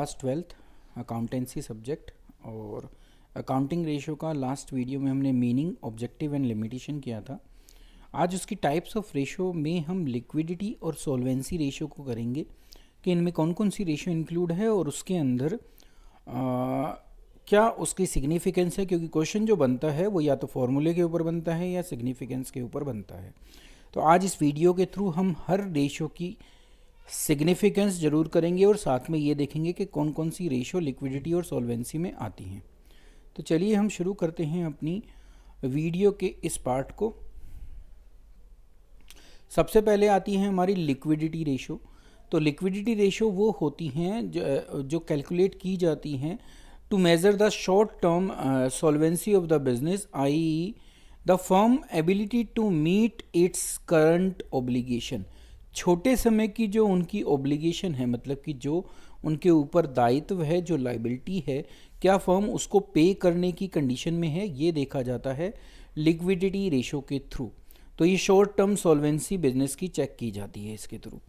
Class 12th accountancy subject. और accounting ratio का last video में हमने मीनिंग, ऑब्जेक्टिव एंड लिमिटेशन किया था। आज उसकी टाइप्स ऑफ रेशो में हम लिक्विडिटी और सॉल्वेंसी रेशो को करेंगे कि इनमें कौन कौन सी रेशो इंक्लूड है और उसके अंदर क्या उसकी सिग्निफिकेंस है, क्योंकि क्वेश्चन जो बनता है वो या तो फॉर्मूले के ऊपर बनता है या सिग्निफिकेंस के ऊपर बनता है। तो आज इस वीडियो के थ्रू हम हर रेशो की सिग्निफिकेंस जरूर करेंगे और साथ में ये देखेंगे कि कौन कौन सी रेशो लिक्विडिटी और सॉल्वेंसी में आती हैं। तो चलिए हम शुरू करते हैं अपनी वीडियो के इस पार्ट को। सबसे पहले आती है हमारी लिक्विडिटी रेशो। तो लिक्विडिटी रेशो वो होती हैं जो कैलकुलेट की जाती हैं to measure the short term solvency of the business, I the firm ability to meet its current obligation. छोटे समय की जो उनकी ऑब्लिगेशन है, मतलब कि जो उनके ऊपर दायित्व है, जो लाइबिलिटी है, क्या फर्म उसको पे करने की कंडीशन में है, ये देखा जाता है लिक्विडिटी रेशो के थ्रू। तो ये शॉर्ट टर्म सॉल्वेंसी बिजनेस की चेक की जाती है इसके थ्रू।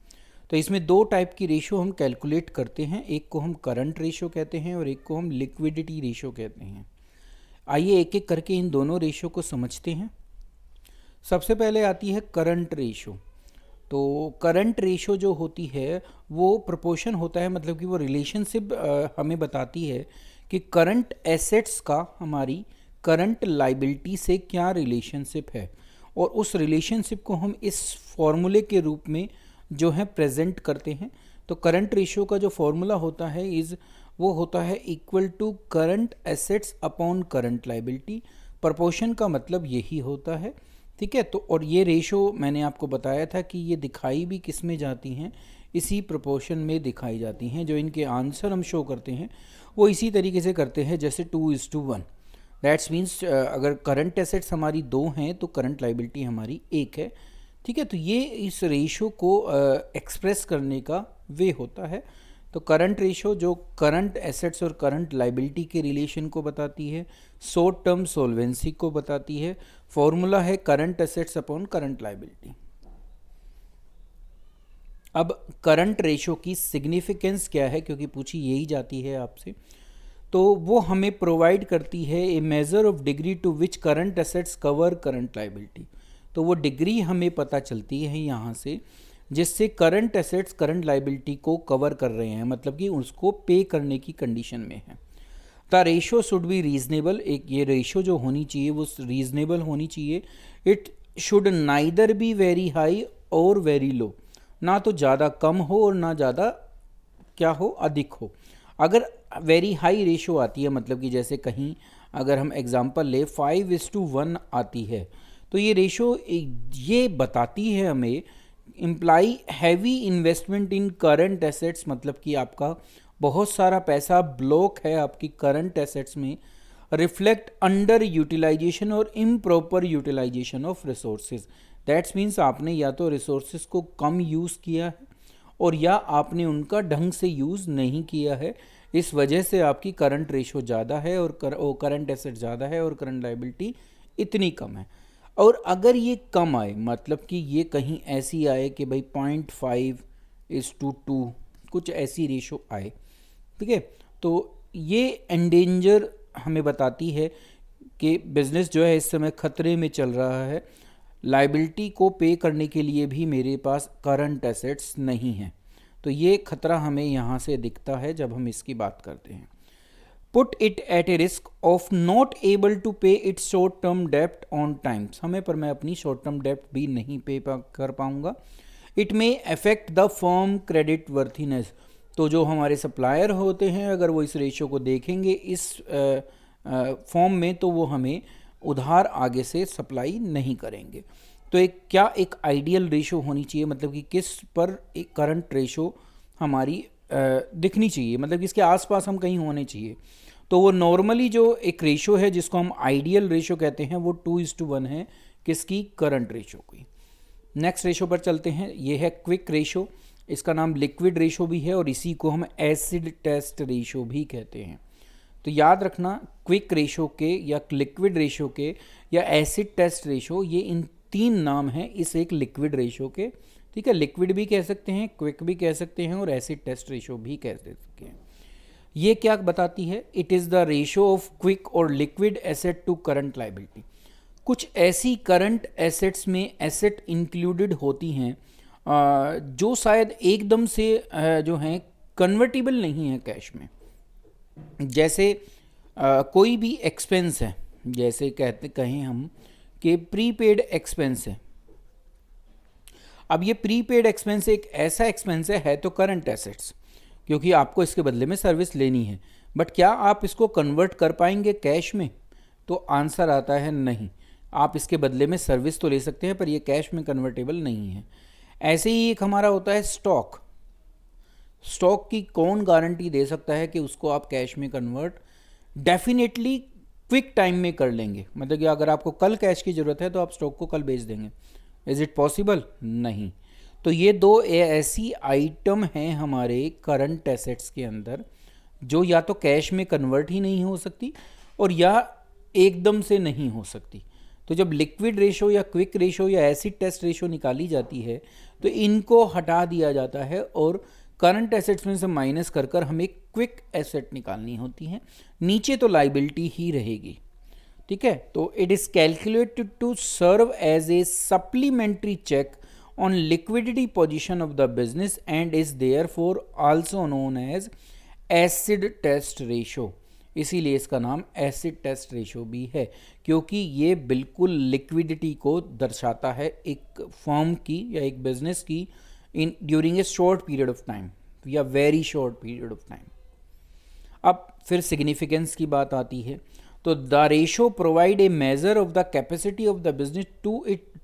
तो इसमें दो टाइप की रेशो हम कैलकुलेट करते हैं, एक को हम करंट रेशो कहते हैं और एक को हम लिक्विडिटी रेशो कहते हैं। आइए एक एक करके इन दोनों रेशो को समझते हैं। सबसे पहले आती है करंट रेशो। तो करंट रेशो जो होती है वो प्रोपोर्शन होता है, मतलब कि वो रिलेशनशिप हमें बताती है कि करंट एसेट्स का हमारी करंट लाइबिलिटी से क्या रिलेशनशिप है, और उस रिलेशनशिप को हम इस फॉर्मूले के रूप में जो है प्रेजेंट करते हैं। तो करंट रेशो का जो फॉर्मूला होता है वो होता है equal to current assets upon current liability. Proportion का मतलब यही होता है, ठीक है। तो और ये रेशो मैंने आपको बताया था कि ये दिखाई भी किस में जाती हैं, इसी प्रोपोर्शन में दिखाई जाती हैं। जो इनके आंसर हम शो करते हैं वो इसी तरीके से करते हैं जैसे 2:1। दैट्स मीन्स अगर करंट एसेट्स हमारी 2 हैं तो करंट लाइबिलिटी हमारी 1 है, ठीक है। तो ये इस रेशो को एक्सप्रेस करने का वे होता है। तो करंट रेशो जो करंट एसेट्स और करंट लाइबिलिटी के रिलेशन को बताती है, शॉर्ट टर्म सॉल्वेंसी को बताती है। फॉर्मूला है current assets upon current liability. अब करंट रेशो की सिग्निफिकेंस क्या है, क्योंकि पूछी यही जाती है आपसे, तो वो हमें प्रोवाइड करती है a measure of degree to which current assets cover current liability. तो वो डिग्री हमें पता चलती है यहाँ से जिससे करंट एसेट्स करंट लाइबिलिटी को कवर कर रहे हैं, मतलब कि उसको पे करने की कंडीशन में है। The ratio should be reasonable. एक ये रेशो जो होनी चाहिए वो रीजनेबल होनी चाहिए। It should neither be very high और वेरी लो, ना तो ज़्यादा कम हो और ना ज़्यादा क्या हो, अधिक हो। अगर वेरी हाई रेशो आती है, मतलब कि जैसे कहीं अगर हम एग्जांपल ले 5:1 आती है, तो ये रेशो ये बताती है हमें imply heavy investment in current assets, मतलब कि आपका बहुत सारा पैसा ब्लॉक है आपकी करंट एसेट्स में, रिफ्लेक्ट अंडर यूटिलाइजेशन और improper utilization of resources. That's means आपने या तो रिसोर्सेज को कम यूज़ किया है और या आपने उनका ढंग से यूज़ नहीं किया है। इस वजह से आपकी करंट रेशो ज़्यादा है और करंट एसेट ज़्यादा है और करंट लाइबिलिटी इतनी कम है। और अगर ये कम आए, मतलब कि ये कहीं ऐसी आए कि भाई 0.5:2 कुछ ऐसी रेशो आए, ठीक है, तो ये एंडेंजर हमें बताती है कि बिजनेस जो है इस समय खतरे में चल रहा है। लाइबिलिटी को पे करने के लिए भी मेरे पास करंट एसेट्स नहीं हैं। तो ये खतरा हमें यहाँ से दिखता है जब हम इसकी बात करते हैं। Put it at a risk of not able to pay its short term डेप्ट ऑन टाइम। समय पर मैं अपनी शॉर्ट टर्म डेप्ट भी नहीं पे कर पाऊंगा। It may affect the firm credit worthiness. तो जो हमारे सप्लायर होते हैं, अगर वो इस रेशो को देखेंगे इस फॉर्म में, तो वो हमें उधार आगे से सप्लाई नहीं करेंगे। तो एक आइडियल रेशो होनी चाहिए, मतलब कि किस पर एक करंट रेशो हमारी दिखनी चाहिए, मतलब कि इसके आसपास हम कहीं होने चाहिए। तो वो नॉर्मली जो एक रेशो है जिसको हम आइडियल रेशो कहते हैं वो 2:1 है, किसकी, करंट रेशो की। नेक्स्ट रेशो पर चलते हैं, ये है क्विक रेशो। इसका नाम लिक्विड रेशो भी है और इसी को हम एसिड टेस्ट रेशो भी कहते हैं। तो याद रखना, क्विक रेशो के या लिक्विड रेशो के या एसिड टेस्ट रेशो, ये इन 3 नाम हैं इस एक लिक्विड रेशो के, ठीक है। लिक्विड भी कह सकते हैं, क्विक भी कह सकते हैं और एसिड टेस्ट रेशो भी कह सकते हैं। ये क्या बताती है? It is the ratio of quick और liquid asset to current liability. कुछ ऐसी करंट एसेट्स में एसेट इंक्लूडेड होती हैं जो शायद एकदम से जो हैं कन्वर्टिबल नहीं है कैश में। जैसे कोई भी एक्सपेंस है, जैसे कहें हम कि प्रीपेड एक्सपेंस है। अब ये प्रीपेड एक्सपेंस एक ऐसा एक्सपेंस है तो करंट एसेट्स, क्योंकि आपको इसके बदले में सर्विस लेनी है। बट क्या आप इसको कन्वर्ट कर पाएंगे कैश में? तो आंसर आता है नहीं। आप इसके बदले में सर्विस तो ले सकते हैं पर ये कैश में कन्वर्टेबल नहीं है। ऐसे ही एक हमारा होता है स्टॉक। स्टॉक की कौन गारंटी दे सकता है कि उसको आप कैश में कन्वर्ट डेफिनेटली क्विक टाइम में कर लेंगे? मतलब कि अगर आपको कल कैश की ज़रूरत है तो आप स्टॉक को कल बेच देंगे। Is it possible? नहीं। तो ये दो ऐसी आइटम हैं हमारे करंट एसेट्स के अंदर जो या तो कैश में कन्वर्ट ही नहीं हो सकती और या एकदम से नहीं हो सकती। तो जब लिक्विड रेशो या क्विक रेशो या एसिड टेस्ट रेशो निकाली जाती है तो इनको हटा दिया जाता है और करंट एसेट्स में से माइनस कर कर हमें क्विक एसेट निकालनी होती है। नीचे तो लाइबिलिटी ही रहेगी, ठीक है। तो it is calculated to serve as a supplementary check on liquidity position of the business and is therefore also known as acid test ratio. इसीलिए इसका नाम एसिड टेस्ट रेशो भी है, क्योंकि ये बिल्कुल लिक्विडिटी को दर्शाता है एक फर्म की या एक बिजनेस की in during a short period of time या very short period of time. अब फिर सिग्निफिकेंस की बात आती है। तो the ratio provide a measure of the capacity of the business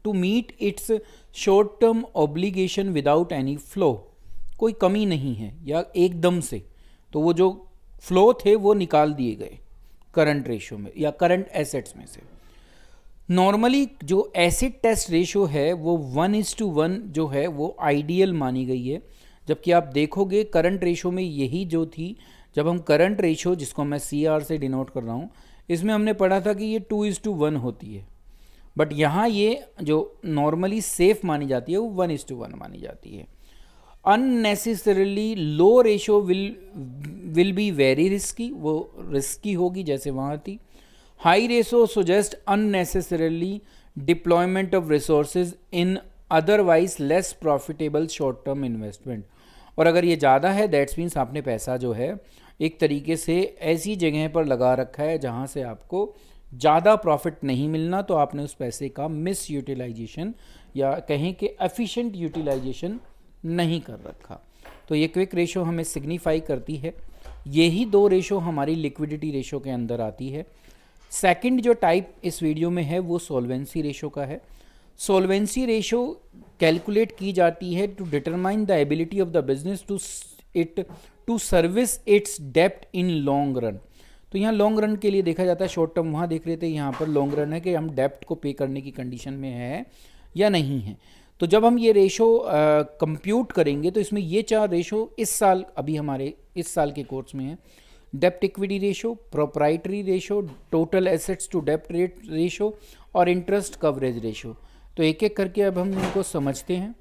to meet its short term obligation without any flaw. कोई कमी नहीं है या एकदम से, तो वो जो फ्लो थे वो निकाल दिए गए करंट रेशो में या करंट एसेट्स में से। नॉर्मली जो एसिड टेस्ट रेशो है वो 1:1 जो है वो आइडियल मानी गई है, जबकि आप देखोगे करंट रेशो में यही जो थी, जब हम करंट रेशो जिसको मैं CR से डिनोट कर रहा हूँ, इसमें हमने पढ़ा था कि ये 2:1 होती है। बट यहाँ ये जो नॉर्मली सेफ मानी जाती है वो 1:1 मानी जाती है। Unnecessarily low ratio will be very risky, वो रिस्की होगी जैसे वहाँ थी। High ratio suggest unnecessarily deployment of resources in otherwise less profitable short term investment. और अगर ये ज़्यादा है दैट्स मीन्स आपने पैसा जो है एक तरीके से ऐसी जगह पर लगा रखा है जहाँ से आपको ज़्यादा प्रॉफिट नहीं मिलना, तो आपने उस पैसे का मिस यूटिलाइजेशन या कहें कि एफिशिएंट यूटिलाइजेशन नहीं कर रखा। तो ये क्विक रेशो हमें सिग्निफाई करती है। यही दो रेशो हमारी लिक्विडिटी रेशो के अंदर आती है। सेकंड जो टाइप इस वीडियो में है वो सॉल्वेंसी रेशो का है। सॉल्वेंसी रेशो कैलकुलेट की जाती है to determine the ability of the business to service its डेप्ट इन लॉन्ग रन। तो यहाँ लॉन्ग रन के लिए देखा जाता है, शॉर्ट टर्म वहाँ देख रहे थे, यहाँ पर लॉन्ग रन है कि हम डेप्ट को पे करने की कंडीशन में है या नहीं है। तो जब हम ये रेशो कंप्यूट करेंगे तो इसमें ये 4 रेशो इस साल अभी हमारे इस साल के कोर्स में है। डेप्ट equity ratio, proprietary ratio, total assets to dept rate ratio और इंटरेस्ट कवरेज रेशो। तो एक एक करके अब हम इनको समझते हैं।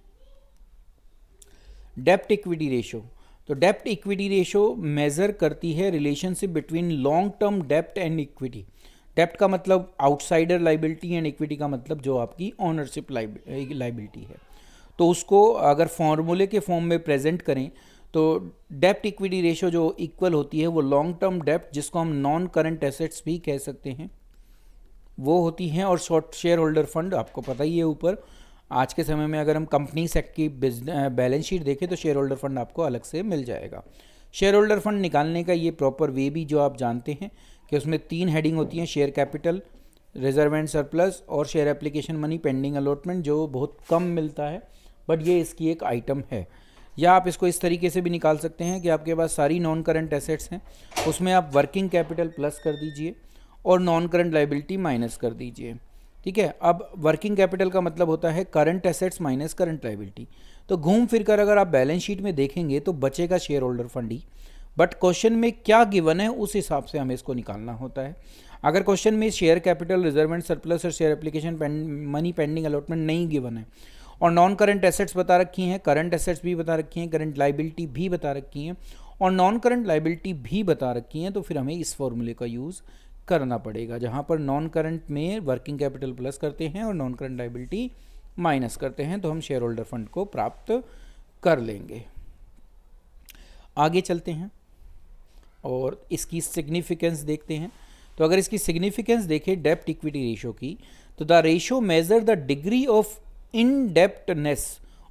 डेप्ट इक्विटी रेशो, तो डेप्ट इक्विटी रेशो मेज़र करती है रिलेशनशिप बिटवीन लॉन्ग टर्म डेप्ट एंड इक्विटी। डेप्ट का मतलब आउटसाइडर लाइबिलिटी एंड इक्विटी का मतलब जो आपकी ओनरशिप लाइबिलिटी है। तो उसको अगर फॉर्मूले के फॉर्म में प्रेजेंट करें तो डेप्ट इक्विटी रेशो जो इक्वल होती है वो लॉन्ग टर्म डेप्ट, जिसको हम नॉन करंट एसेट्स भी कह सकते हैं, वो होती हैं। और शॉर्ट शेयर होल्डर फंड आपको पता ही है, ऊपर आज के समय में अगर हम कंपनी सेक्टर की बैलेंस शीट देखें तो शेयर होल्डर फंड आपको अलग से मिल जाएगा। शेयर होल्डर फंड निकालने का ये प्रॉपर वे भी जो आप जानते हैं कि उसमें 3 हेडिंग होती हैं, share capital, reserve and surplus और share application money pending allotment, जो बहुत कम मिलता है बट ये इसकी एक आइटम है। या आप इसको इस तरीके से भी निकाल सकते हैं कि आपके पास सारी नॉन करंट एसेट्स हैं, उसमें आप वर्किंग कैपिटल प्लस कर दीजिए और नॉन करंट लाइबिलिटी माइनस कर दीजिए, ठीक है। अब वर्किंग कैपिटल का मतलब होता है current assets minus current liability. तो घूम फिर कर अगर आप बैलेंस शीट में देखेंगे तो बचेगा share holder fund he, but question में क्या गिवन है उस हिसाब से हमें इसको निकालना होता है। अगर क्वेश्चन में share capital, reserve and surplus और share application money pending allotment नहीं गिवन है और नॉन करंट एसेट्स बता रखी हैं, करंट एसेट्स भी बता रखी हैं, करंट लाइबिलिटी भी बता रखी हैं और नॉन करंट लाइबिलिटी भी बता रखी हैं, तो फिर हमें इस फॉर्मूले का यूज़ करना पड़ेगा, जहाँ पर नॉन करंट में वर्किंग कैपिटल प्लस करते हैं और नॉन करंट लाइबिलिटी माइनस करते हैं, तो हम शेयर होल्डर फंड को प्राप्त कर लेंगे। आगे चलते हैं और इसकी सिग्निफिकेंस देखते हैं। तो अगर इसकी सिग्निफिकेंस देखें डेप्ट इक्विटी रेशो की, तो the ratio measure the degree of indebtedness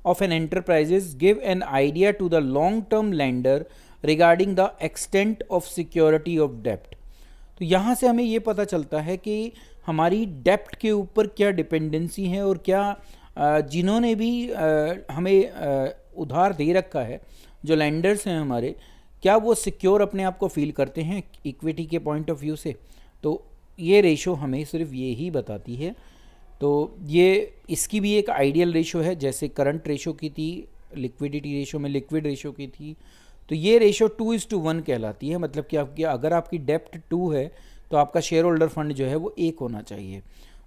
of an enterprises give an idea to the long term lender regarding the extent of security of debt। तो यहाँ से हमें ये पता चलता है कि हमारी डेप्ट के ऊपर क्या डिपेंडेंसी है और क्या जिन्होंने भी हमें उधार दे रखा है, जो लेंडर्स हैं हमारे, क्या वो सिक्योर अपने आप को फील करते हैं इक्विटी के पॉइंट ऑफ व्यू से। तो ये रेशो हमें सिर्फ ये ही बताती है। तो ये इसकी भी एक आइडियल रेशो है, जैसे करंट रेशो की थी, लिक्विडिटी रेशो में लिक्विड रेशो की थी। तो ये रेशो 2:1 कहलाती है, मतलब कि आपकी अगर आपकी डेप्ट 2 है तो आपका शेयर होल्डर फंड जो है वो 1 होना चाहिए।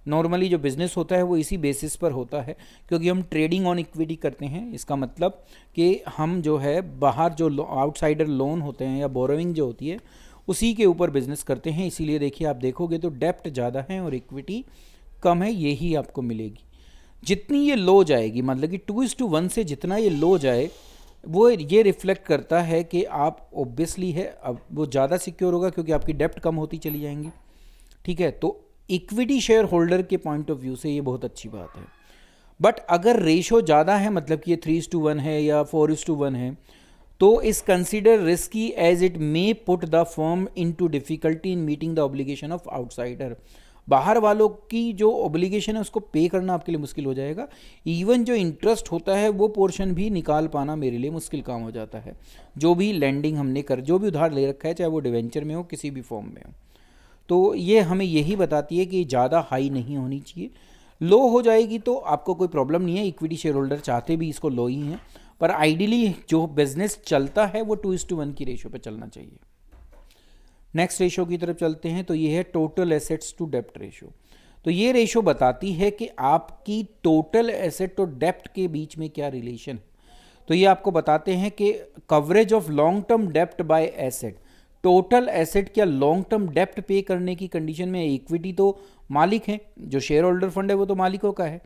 नॉर्मली जो बिज़नेस होता है वो इसी बेसिस पर होता है, क्योंकि हम ट्रेडिंग ऑन इक्विटी करते हैं। इसका मतलब कि हम जो है बाहर जो आउटसाइडर लोन होते हैं या बोरोइंग जो होती है उसी के ऊपर बिजनेस करते हैं। इसीलिए देखिए, आप देखोगे तो डेप्ट ज़्यादा है और इक्विटी कम है, यही आपको मिलेगी। जितनी ये लो जाएगी, मतलब कि 2:1 से जितना ये लो जाए, वो ये रिफ्लेक्ट करता है कि आप ऑब्वियसली है अब वो ज़्यादा सिक्योर होगा, क्योंकि आपकी डेप्ट कम होती चली जाएंगी। ठीक है, तो इक्विटी शेयर होल्डर के पॉइंट ऑफ व्यू से ये बहुत अच्छी बात है। बट अगर रेशो ज़्यादा है, मतलब कि ये 3:1 है या 4:1 है, तो इस consider risky as it may put the firm into difficulty in meeting the obligation of outsider. बाहर वालों की जो ऑब्लिगेशन है उसको पे करना आपके लिए मुश्किल हो जाएगा। इवन जो इंटरेस्ट होता है वो पोर्शन भी निकाल पाना मेरे लिए मुश्किल काम हो जाता है। जो भी लैंडिंग हमने जो भी उधार ले रखा है, चाहे वो डिवेंचर में हो, किसी भी फॉर्म में हो, तो ये हमें यही बताती है कि ज़्यादा हाई नहीं होनी चाहिए। लो हो जाएगी तो आपको कोई प्रॉब्लम नहीं है, इक्विटी शेयर होल्डर चाहते भी इसको लो ही हैं, पर आइडियली जो बिजनेस चलता है वो 2:1 की रेशो पे चलना चाहिए। नेक्स्ट रेशो की तरफ चलते हैं, तो ये है टोटल एसेट्स टू डेप्ट रेशो। तो ये रेशो बताती है कि आपकी टोटल एसेट और डेप्ट के बीच में क्या रिलेशन है। तो ये आपको बताते हैं कि कवरेज ऑफ लॉन्ग टर्म डेप्ट बाय एसेट, टोटल एसेट क्या लॉन्ग टर्म डेप्ट पे करने की कंडीशन में, इक्विटी तो मालिक है, जो शेयर होल्डर फंड है वो तो मालिकों का है,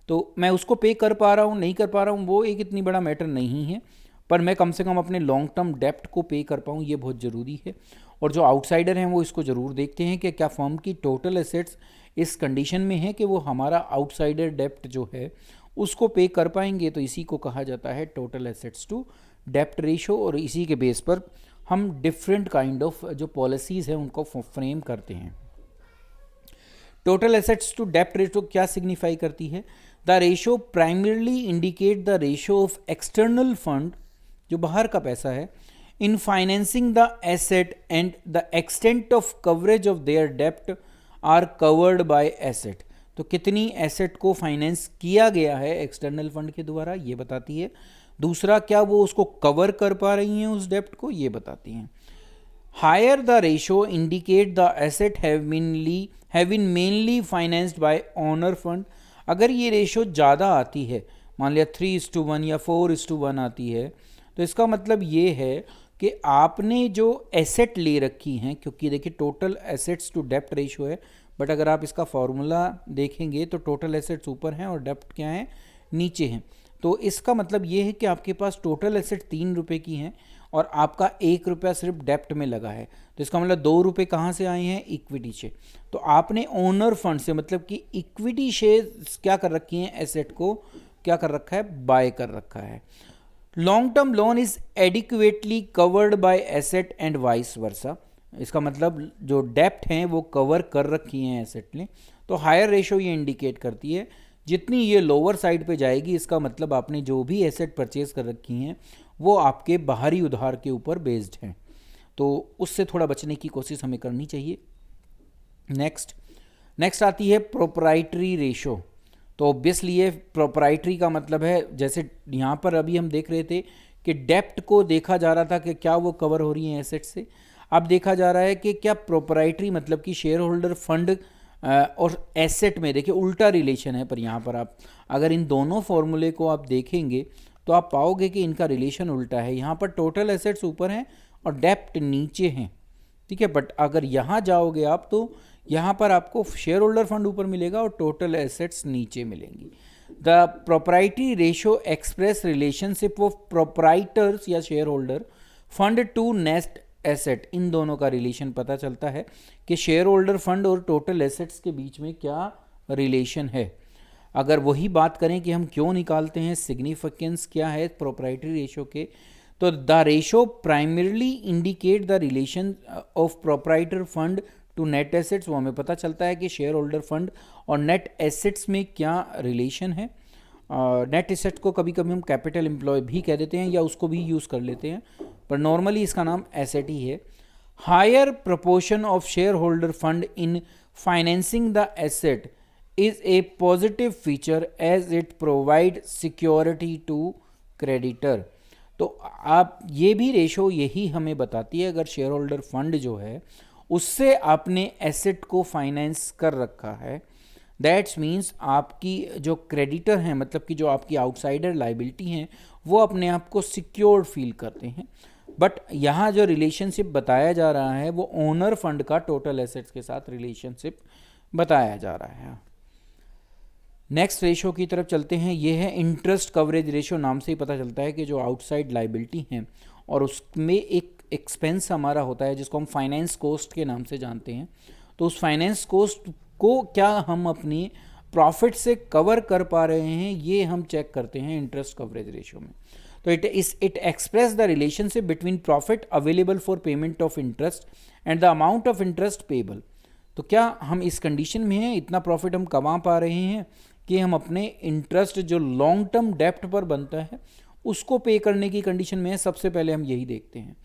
तो मैं उसको पे कर पा रहा हूँ नहीं कर पा रहा हूँ वो एक इतनी बड़ा मैटर नहीं है, पर मैं कम से कम अपने लॉन्ग टर्म डेप्ट को पे कर पाऊँ, ये बहुत ज़रूरी है। और जो आउटसाइडर हैं वो इसको ज़रूर देखते हैं कि क्या फर्म की टोटल एसेट्स इस कंडीशन में है कि वो हमारा आउटसाइडर डेप्ट जो है उसको पे कर पाएंगे। तो इसी को कहा जाता है टोटल एसेट्स टू डेप्ट रेशो, और इसी के बेस पर हम डिफरेंट काइंड ऑफ जो पॉलिसीज़ हैं उनको फ्रेम करते हैं। टोटल एसेट्स टू डेप्ट रेशो क्या सिग्निफाई करती है? The ratio primarily indicate the ratio of external fund, जो बाहर का पैसा है, in financing the asset and the extent of coverage of their डेप्ट आर कवर्ड बाय एसेट। तो कितनी एसेट को फाइनेंस किया गया है एक्सटर्नल फंड के द्वारा, ये बताती है। दूसरा, क्या वो उसको कवर कर पा रही हैं उस डेप्ट को, ये बताती हैं। Higher the ratio indicate the asset have been mainly financed by owner fund. अगर ये रेशो ज़्यादा आती है, मान लिया 3:1 या 4:1 आती है, तो इसका मतलब ये है कि आपने जो एसेट ले रखी हैं, क्योंकि देखिए टोटल एसेट्स टू डेप्ट रेशो है, बट अगर आप इसका फॉर्मूला देखेंगे तो टोटल एसेट्स ऊपर हैं और डेप्ट क्या है, नीचे हैं। तो इसका मतलब ये है कि आपके पास टोटल एसेट 3 रुपये की हैं और आपका 1 रुपया सिर्फ डेप्ट में लगा है, तो इसका मतलब 2 रुपये कहाँ से आए हैं, इक्विटी से। तो आपने ओनर फंड से, मतलब कि इक्विटी शेयर्स क्या कर रखी हैं, एसेट को क्या कर रखा है, बाय कर रखा है। Long term loan is adequately covered by asset and vice versa. इसका मतलब जो डेप्ट हैं वो कवर कर रखी हैं एसेट ने। तो हायर रेशो ये इंडिकेट करती है, जितनी ये लोअर साइड पे जाएगी इसका मतलब आपने जो भी एसेट परचेज कर रखी हैं वो आपके बाहरी उधार के ऊपर बेस्ड हैं, तो उससे थोड़ा बचने की कोशिश हमें करनी चाहिए। नेक्स्ट आती है प्रोप्राइटरी रेशो। तो ऑब्वियसली ये प्रोप्राइटरी का मतलब है, जैसे यहाँ पर अभी हम देख रहे थे कि डेप्ट को देखा जा रहा था कि क्या वो कवर हो रही है एसेट से, अब देखा जा रहा है कि क्या प्रोप्राइटरी मतलब कि शेयर होल्डर फंड और एसेट में, देखिए उल्टा रिलेशन है, पर यहाँ पर आप अगर इन दोनों फॉर्मूले को आप देखेंगे तो आप पाओगे कि इनका रिलेशन उल्टा है। यहाँ पर टोटल एसेट्स ऊपर हैं और डेप्ट नीचे हैं, ठीक है। बट अगर यहाँ जाओगे आप तो यहाँ पर आपको शेयर होल्डर फंड ऊपर मिलेगा और टोटल एसेट्स नीचे मिलेंगी। The proprietary ratio express relationship of proprietors या share holder fund to net asset, इन दोनों का रिलेशन पता चलता है कि शेयर होल्डर फंड और टोटल एसेट्स के बीच में क्या रिलेशन है। अगर वही बात करें कि हम क्यों निकालते हैं, सिग्निफिकेंस क्या है प्रोप्राइटरी रेशो के, तो the ratio primarily indicate the relation of proprietor fund to net assets. वो हमें पता चलता है कि शेयर होल्डर फंड और नेट एसेट्स में क्या रिलेशन है। नेट एसेट्स को कभी कभी हम कैपिटल एम्प्लॉय भी कह देते हैं या उसको भी यूज़ कर लेते हैं, पर नॉर्मली इसका नाम एसेट ही है। Higher proportion of share holder fund in financing the asset is a positive feature as it provide security to creditor। तो आप ये भी रेशो यही हमें बताती है, अगर शेयर होल्डर फंड जो है उससे आपने एसेट को फाइनेंस कर रखा है, दैट्स मीन्स आपकी जो क्रेडिटर हैं, मतलब कि जो आपकी आउटसाइडर लाइबिलिटी हैं, वो अपने आप को सिक्योर्ड फील करते हैं। बट यहाँ जो रिलेशनशिप बताया जा रहा है वो ओनर फंड का टोटल एसेट्स के साथ रिलेशनशिप बताया जा रहा है। नेक्स्ट रेशो की तरफ चलते हैं, ये है इंटरेस्ट कवरेज रेशो। नाम से ही पता चलता है कि जो आउटसाइड लाइबिलिटी हैं और उसमें एक एक्सपेंस हमारा होता है जिसको हम फाइनेंस कॉस्ट के नाम से जानते हैं, तो उस फाइनेंस कॉस्ट को क्या हम अपनी प्रॉफिट से कवर कर पा रहे हैं, ये हम चेक करते हैं इंटरेस्ट कवरेज रेशो में। तो it express the relationship between profit available for payment of interest and the amount of interest payable. तो क्या हम इस कंडीशन में हैं, इतना प्रॉफिट हम कमा पा रहे हैं कि हम अपने इंटरेस्ट जो लॉन्ग टर्म डेप्ट पर बनता है उसको पे करने की कंडीशन में है। सबसे पहले हम यही देखते हैं,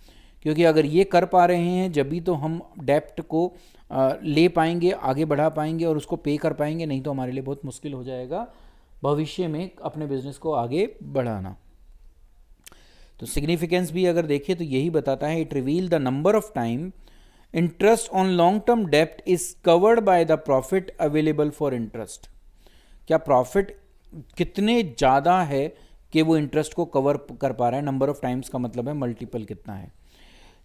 क्योंकि अगर ये कर पा रहे हैं जब भी तो हम डेप्ट को ले पाएंगे, आगे बढ़ा पाएंगे और उसको पे कर पाएंगे, नहीं तो हमारे लिए बहुत मुश्किल हो जाएगा भविष्य में अपने बिजनेस को आगे बढ़ाना। तो सिग्निफिकेंस भी अगर देखें तो यही बताता है, it reveal the number of time interest on long term डेप्ट is covered by the profit available for interest. क्या प्रॉफिट कितने ज़्यादा है कि वो इंटरेस्ट को कवर कर पा रहा है। नंबर ऑफ टाइम्स का मतलब है मल्टीपल कितना है।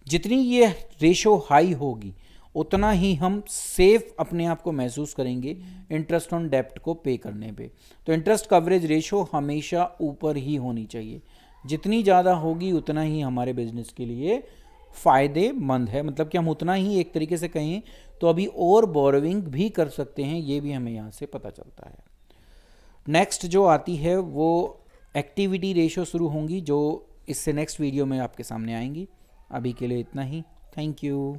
जितनी ये रेशो हाई होगी उतना ही हम सेफ अपने आप को महसूस करेंगे इंटरेस्ट ऑन डेप्ट को पे करने पे। तो इंटरेस्ट कवरेज रेशो हमेशा ऊपर ही होनी चाहिए, जितनी ज़्यादा होगी उतना ही हमारे बिजनेस के लिए फ़ायदेमंद है। मतलब कि हम उतना ही, एक तरीके से कहें तो अभी और बोरोविंग भी कर सकते हैं, ये भी हमें यहाँ से पता चलता है। नेक्स्ट जो आती है वो एक्टिविटी रेशो शुरू होंगी, जो इससे नेक्स्ट वीडियो में आपके सामने आएंगी। अभी के लिए इतना ही, थैंक यू।